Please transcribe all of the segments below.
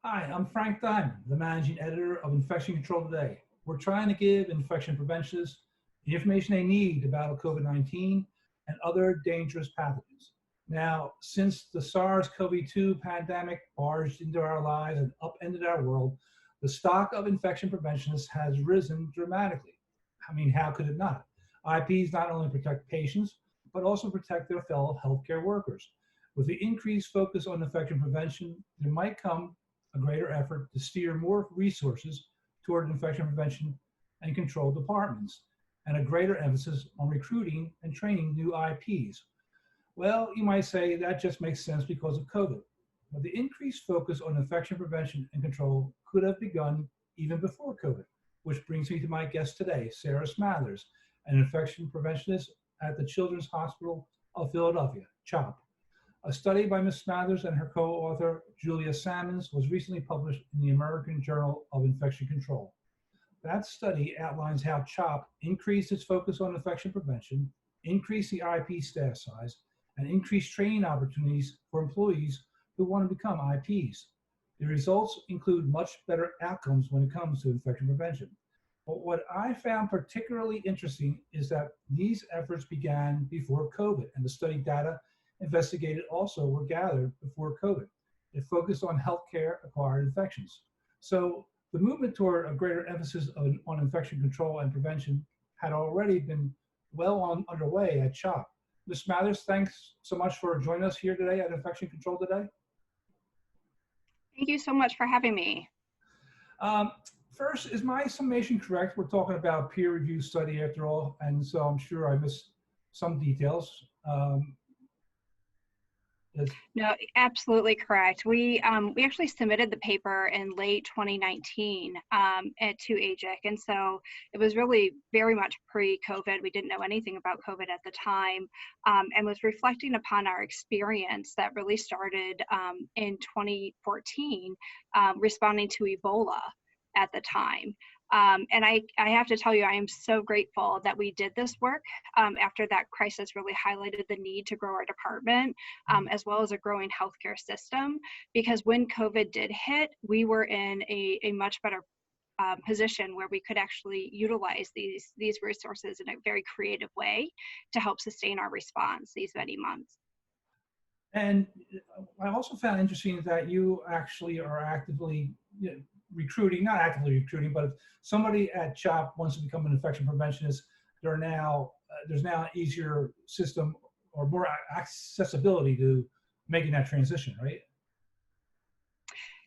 Hi, I'm Frank Diamond, the managing editor of Infection Control Today. We're trying to give infection preventionists the information they need about COVID-19 and other dangerous pathogens. Now, since the SARS-CoV-2 pandemic barged into our lives and upended our world, the stock of infection preventionists has risen dramatically. I mean, how could it not? IPs not only protect patients, but also protect their fellow healthcare workers. With the increased focus on infection prevention, there might come a greater effort to steer more resources toward infection prevention and control departments, and a greater emphasis on recruiting and training new IPs. Well, you might say that just makes sense because of COVID. But the increased focus on infection prevention and control could have begun even before COVID, which brings me to my guest today, Sarah Smathers, an infection preventionist at the Children's Hospital of Philadelphia, CHOP. A study by Ms. Smathers and her co-author, Julia Salmons, was recently published in the American Journal of Infection Control. That study outlines how CHOP increased its focus on infection prevention, increased the IP staff size, and increased training opportunities for employees who want to become IPs. The results include much better outcomes when it comes to infection prevention. But what I found particularly interesting is that these efforts began before COVID, and the study data investigated also were gathered before COVID. It focused on healthcare-acquired infections. So the movement toward a greater emphasis on infection control and prevention had already been underway at CHOP. Ms. Smathers, thanks so much for joining us here today at Infection Control Today. Thank you so much for having me. First, is my summation correct? We're talking about peer-reviewed study after all, and so I'm sure I missed some details. No, absolutely correct. We actually submitted the paper in late 2019 to AJIC, and so it was really very much pre-COVID. We didn't know anything about COVID at the time, and was reflecting upon our experience that really started in 2014, responding to Ebola at the time. And I have to tell you, I am so grateful that we did this work after that crisis really highlighted the need to grow our department, as well as a growing healthcare system, because when COVID did hit, we were in a much better position where we could actually utilize these resources in a very creative way to help sustain our response these many months. And I also found interesting that you actually are actively recruiting, not actively recruiting, but if somebody at CHOP wants to become an infection preventionist, there's now an easier system or more accessibility to making that transition, right?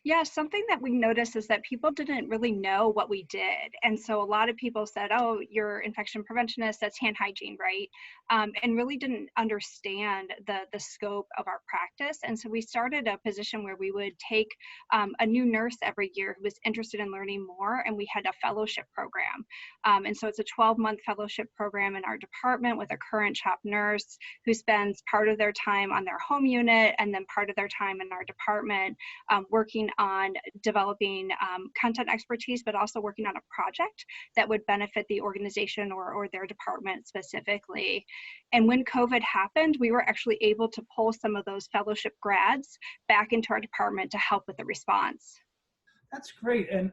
Yeah, something that we noticed is that people didn't really know what we did. And so a lot of people said, oh, you're infection preventionist, that's hand hygiene, right? And really didn't understand the scope of our practice. And so we started a position where we would take a new nurse every year who was interested in learning more, and we had a fellowship program. And so it's a 12-month fellowship program in our department with a current CHOP nurse who spends part of their time on their home unit and then part of their time in our department working on developing content expertise, but also working on a project that would benefit the organization or their department specifically. And when COVID happened, we were actually able to pull some of those fellowship grads back into our department to help with the response. That's great. And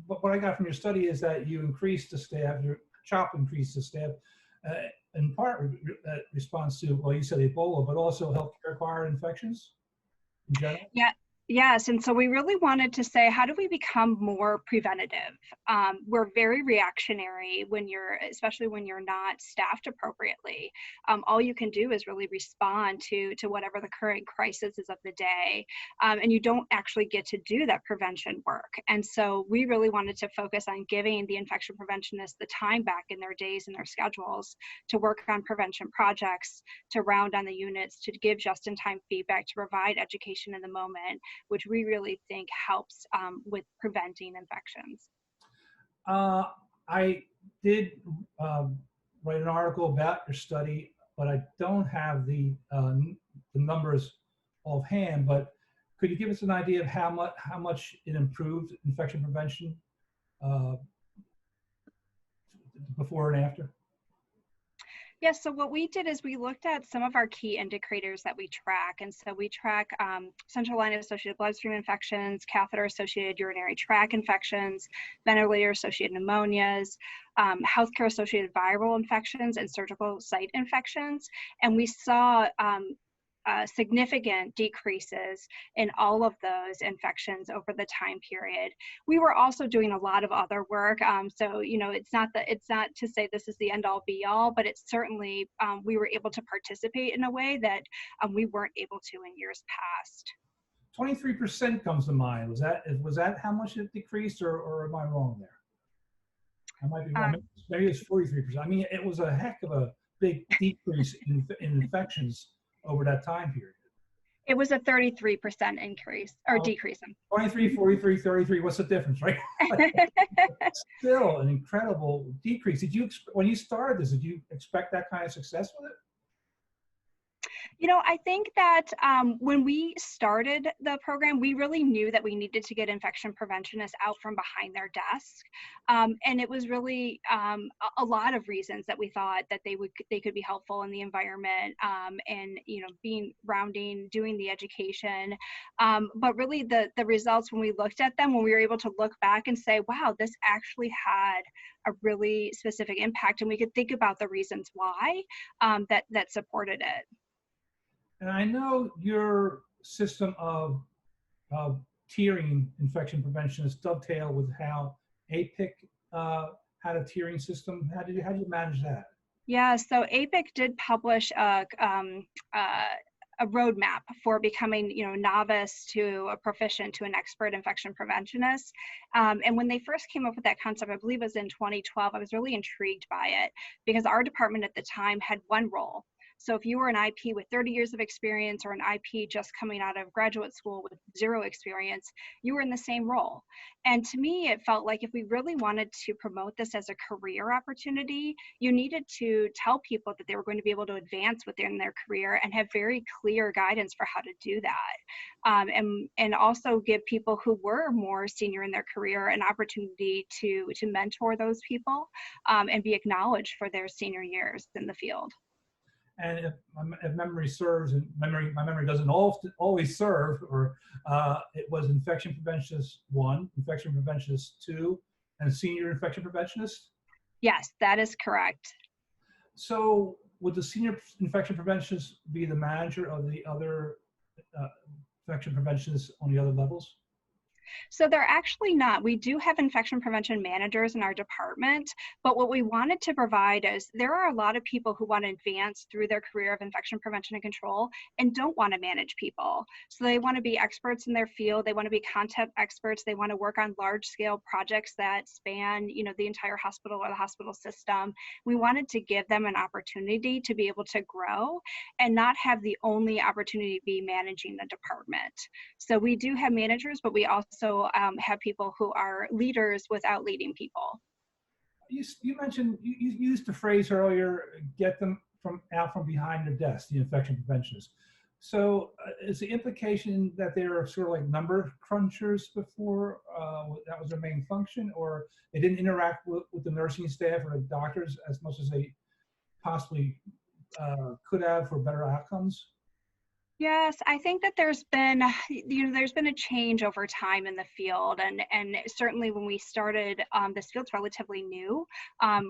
what I got from your study is that you increased the staff, your CHOP increased the staff, in part response to, well, you said Ebola, but also healthcare-acquired infections in general? Yes, and so we really wanted to say, how do we become more preventative? We're very reactionary especially when you're not staffed appropriately. All you can do is really respond to whatever the current crisis is of the day, and you don't actually get to do that prevention work. And so we really wanted to focus on giving the infection preventionists the time back in their days and their schedules to work on prevention projects, to round on the units, to give just-in-time feedback, to provide education in the moment, which we really think helps with preventing infections. I did write an article about your study, but I don't have the numbers offhand. But could you give us an idea of how much it improved infection prevention before and after? Yeah, so what we did is we looked at some of our key indicators that we track. And so we track central line associated bloodstream infections, catheter associated urinary tract infections, ventilator associated pneumonias, healthcare associated viral infections, and surgical site infections. And we saw significant decreases in all of those infections over the time period. We were also doing a lot of other work. So, you know, it's not to say this is the end all be all, but it's certainly, we were able to participate in a way that we weren't able to in years past. 23% comes to mind. Was that how much it decreased, or am I wrong there? I might be wrong. Maybe it's 43%. I mean, it was a heck of a big decrease in infections over that time period. It was a 33% increase or decrease. 23, 43, 33, what's the difference, right? Still an incredible decrease. Did you, when you started this, did you expect that kind of success with it? You know, I think that when we started the program, we really knew that we needed to get infection preventionists out from behind their desk. And it was really a lot of reasons that we thought that they could be helpful in the environment, and, you know, doing the education. But really the results, when we looked at them, when we were able to look back and say, wow, this actually had a really specific impact, and we could think about the reasons why that supported it. And I know your system of tiering infection prevention is dovetail with how APIC had a tiering system. How did you manage that? Yeah, so APIC did publish a roadmap for becoming, you know, novice to a proficient to an expert infection preventionist. And when they first came up with that concept, I believe it was in 2012, I was really intrigued by it because our department at the time had one role. So if you were an IP with 30 years of experience or an IP just coming out of graduate school with 0 experience, you were in the same role. And to me, it felt like if we really wanted to promote this as a career opportunity, you needed to tell people that they were going to be able to advance within their career and have very clear guidance for how to do that. And also give people who were more senior in their career an opportunity to mentor those people and be acknowledged for their senior years in the field. And if memory serves, and my memory doesn't always serve, or it was infection preventionist 1, infection preventionist 2, and senior infection preventionist? Yes, that is correct. So would the senior infection preventionist be the manager of the other infection preventionists on the other levels? So they're actually not. We do have infection prevention managers in our department, but what we wanted to provide is there are a lot of people who want to advance through their career of infection prevention and control and don't want to manage people. So they want to be experts in their field. They want to be content experts. They want to work on large scale projects that span, you know, the entire hospital or the hospital system. We wanted to give them an opportunity to be able to grow and not have the only opportunity to be managing the department. So we do have managers, but we also have people who are leaders without leading people. You mentioned, you used the phrase earlier, get them out from behind their desk, the infection preventionists. So is the implication that they're sort of like number crunchers before, that was their main function, or they didn't interact with the nursing staff or the doctors as much as they possibly could have for better outcomes? Yes, I think that there's been a change over time in the field, and certainly when we started, this field's relatively new,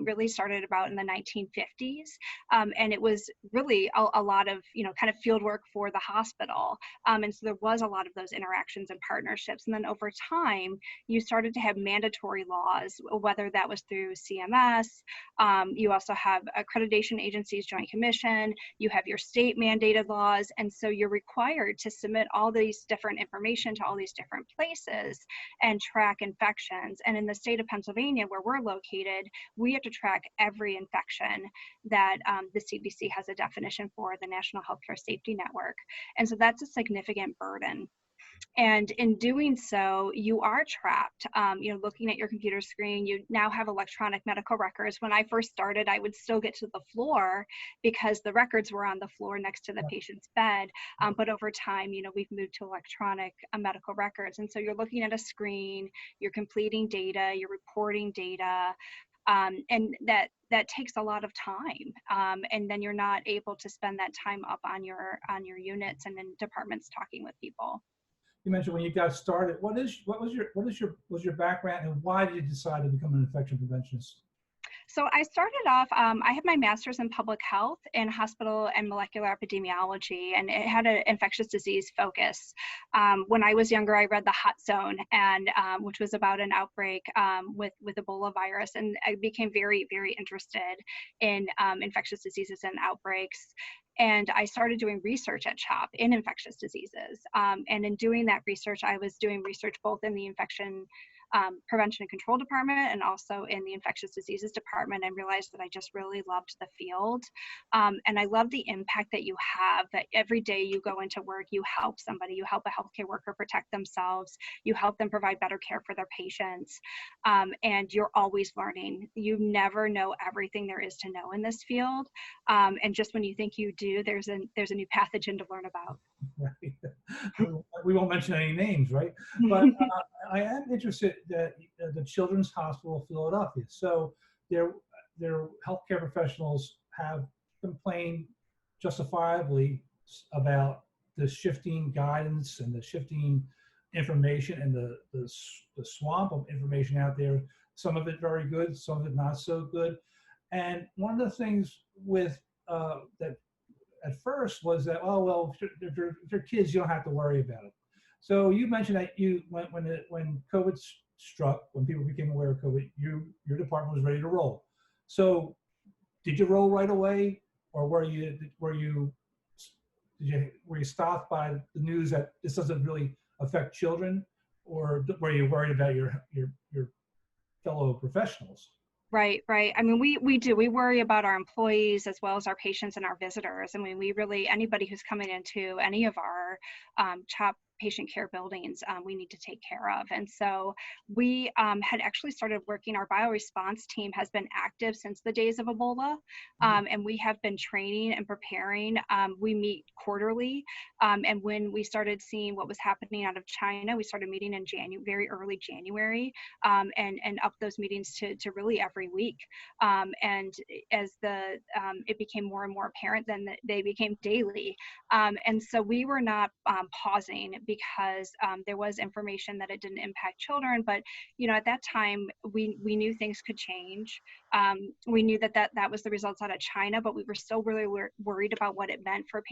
really started about in the 1950s, and it was really a lot of, you know, kind of field work for the hospital, and so there was a lot of those interactions and partnerships, and then over time, you started to have mandatory laws, whether that was through CMS, you also have accreditation agencies, Joint Commission, you have your state mandated laws, and so you're required to submit all these different information to all these different places and track infections. And in the state of Pennsylvania, where we're located, we have to track every infection that the CDC has a definition for, the National Healthcare Safety Network. And so that's a significant burden. And in doing so, you are trapped. You know, looking at your computer screen, you now have electronic medical records. When I first started, I would still get to the floor because the records were on the floor next to the patient's bed. But over time, you know, we've moved to electronic medical records. And so you're looking at a screen, you're completing data, you're reporting data. And that takes a lot of time, and then you're not able to spend that time up on your units and in departments talking with people. You mentioned when you got started, what was your background, and why did you decide to become an infection preventionist? So I started off, I have my master's in public health in hospital and molecular epidemiology, and it had an infectious disease focus. When I was younger, I read The Hot Zone, and which was about an outbreak with Ebola virus, and I became very, very interested in infectious diseases and outbreaks. And I started doing research at CHOP in infectious diseases. And in doing that research, I was doing research both in the infection prevention and control department and also in the infectious diseases department, and realized that I just really loved the field. And I love the impact that you have, that every day you go into work, you help somebody, you help a healthcare worker protect themselves, you help them provide better care for their patients. And you're always learning. You never know everything there is to know in this field. And just when you think you do, there's a new pathogen to learn about. Right. We won't mention any names, right? But I am interested that the Children's Hospital of Philadelphia. So their healthcare professionals have complained justifiably about the shifting guidance and the shifting information and the swamp of information out there. Some of it very good, some of it not so good. And one of the things with that at first was that, oh well, if they're kids, you don't have to worry about it. So you mentioned that when COVID struck, when people became aware of COVID, your department was ready to roll. So did you roll right away, or were you stopped by the news that this doesn't really affect children, or were you worried about your fellow professionals? Right, right. I mean, we worry about our employees as well as our patients and our visitors. I mean, we really, anybody who's coming into any of our CHOP patient care buildings, we need to take care of. And so we had actually started working, our Bioresponse team has been active since the days of Ebola, and we have been training and preparing. We meet quarterly, and when we started seeing what was happening out of China, we started meeting in very early January, and up those meetings to really every week. And as it became more and more apparent, then they became daily. And so we were not pausing because there was information that it didn't impact children, but at that time we knew things could change. We knew that was the results out of China, but we were still really worried about what it meant for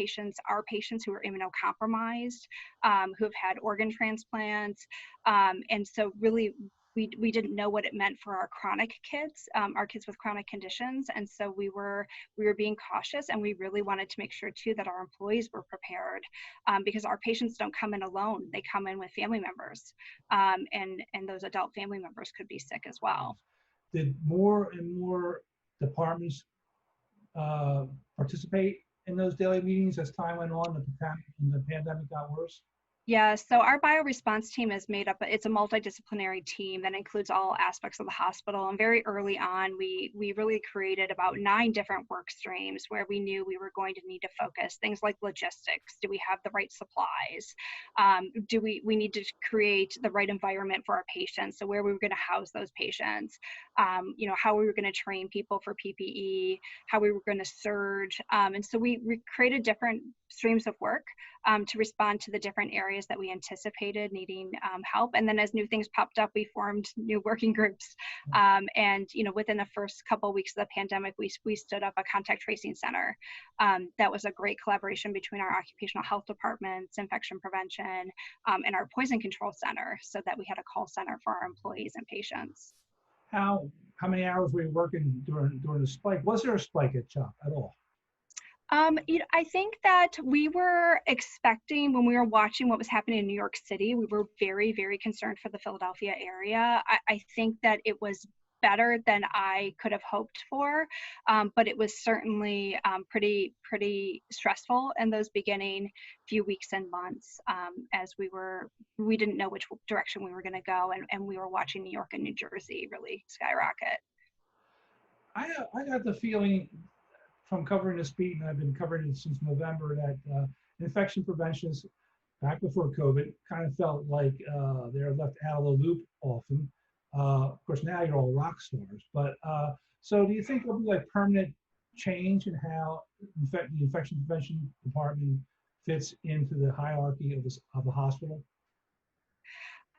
our patients who were immunocompromised, who have had organ transplants, and so really we didn't know what it meant for our chronic kids, our kids with chronic conditions. And so we were being cautious, and we really wanted to make sure too that our employees were prepared, because our patients don't come in alone. They come in with family members, and those adult family members could be sick as well. Did more and more departments participate in those daily meetings as time went on, and the pandemic got worse? Yeah, so our Bioresponse team is made up, it's a multidisciplinary team that includes all aspects of the hospital. And very early on, we really created about 9 different work streams where we knew we were going to need to focus. Things like logistics. Do we have the right supplies? Do we need to create the right environment for our patients? So where we were going to house those patients, how we were going to train people for PPE, how we were going to surge. And so we created different streams of work to respond to the different areas that we anticipated needing help. And then as new things popped up, we formed new working groups. And within the first couple of weeks of the pandemic, we stood up a contact tracing center. That was a great collaboration between our occupational health departments, infection prevention, and our poison control center, so that we had a call center for our employees and patients. How many hours were you working during the spike? Was there a spike at CHOP at all? I think that we were expecting, when we were watching what was happening in New York City, we were very, very concerned for the Philadelphia area. I think that it was better than I could have hoped for, but it was certainly pretty stressful in those beginning few weeks and months, as we didn't know which direction we were going to go, and we were watching New York and New Jersey really skyrocket. I got the feeling from covering this beat, and I've been covering it since November, that infection preventionists back before COVID kind of felt like they're left out of the loop often. Of course, now you're all rock stars. But so, do you think there'll be like permanent change in how the infection prevention department fits into the hierarchy of the hospital?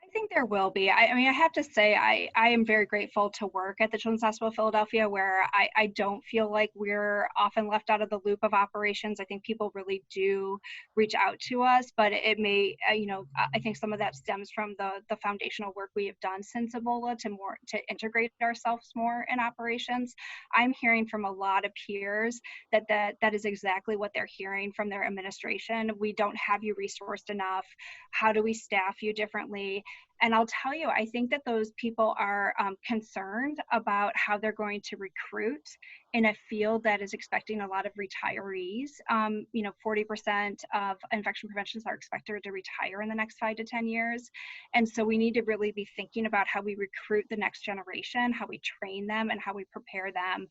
I think there will be. I mean, I have to say, I am very grateful to work at the Children's Hospital of Philadelphia, where I don't feel like we're often left out of the loop of operations. I think people really do reach out to us, but it may, I think some of that stems from the foundational work we have done since Ebola to integrate ourselves more in operations. I'm hearing from a lot of peers that is exactly what they're hearing from their administration. We don't have you resourced enough. How do we staff you differently? And I'll tell you, I think that those people are concerned about how they're going to recruit in a field that is expecting a lot of retirees. 40% of infection preventionists are expected to retire in the next 5 to 10 years. And so we need to really be thinking about how we recruit the next generation, how we train them, and how we prepare them,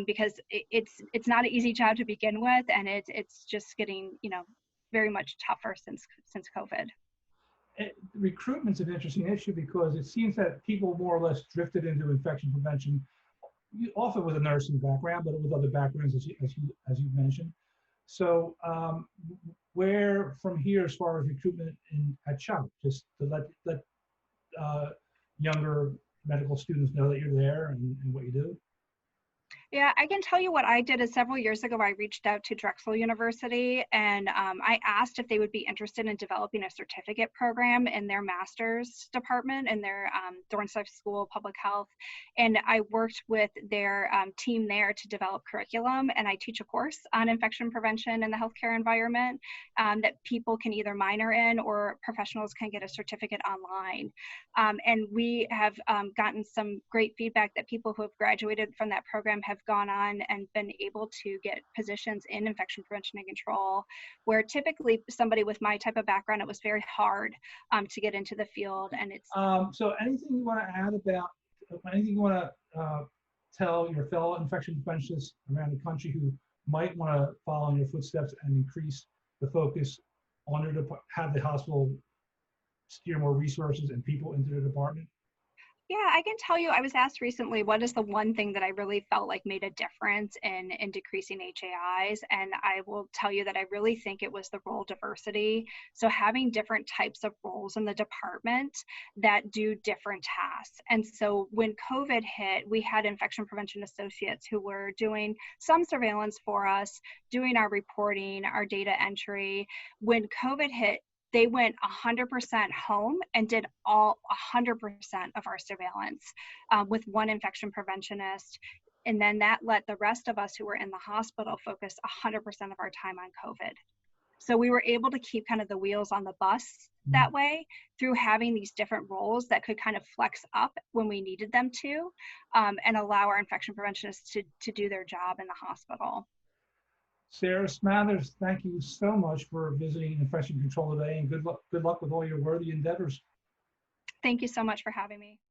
because it's not an easy job to begin with, and it's just getting very much tougher since COVID. Recruitment's an interesting issue because it seems that people more or less drifted into infection prevention, often with a nursing background, but with other backgrounds, as you mentioned. So, where from here as far as recruitment at CHOP, just to let younger medical students know that you're there and what you do? Yeah, I can tell you what I did is several years ago, I reached out to Drexel University and I asked if they would be interested in developing a certificate program in their master's department in their Dornsife School of Public Health. And I worked with their team there to develop curriculum, and I teach a course on infection prevention in the healthcare environment that people can either minor in or professionals can get a certificate online. And we have gotten some great feedback that people who have graduated from that program have gone on and been able to get positions in infection prevention and control, where typically somebody with my type of background, it was very hard to get into the field. And it's so anything you want to add about anything you want to tell your fellow infection preventionists around the country who might want to follow in your footsteps and increase the focus on their have the hospital steer more resources and people into the department? Yeah, I can tell you, I was asked recently, what is the one thing that I really felt like made a difference in decreasing HAIs? And I will tell you that I really think it was the role diversity. So having different types of roles in the department that do different tasks. And so when COVID hit, we had infection prevention associates who were doing some surveillance for us, doing our reporting, our data entry. When COVID hit, they went 100% home and did all 100% of our surveillance with one infection preventionist. And then that let the rest of us who were in the hospital focus 100% of our time on COVID. So we were able to keep kind of the wheels on the bus that way through having these different roles that could kind of flex up when we needed them to, and allow our infection preventionists to do their job in the hospital. Sarah Smathers, thank you so much for visiting Infection Control today, and good luck with all your worthy endeavors. Thank you so much for having me.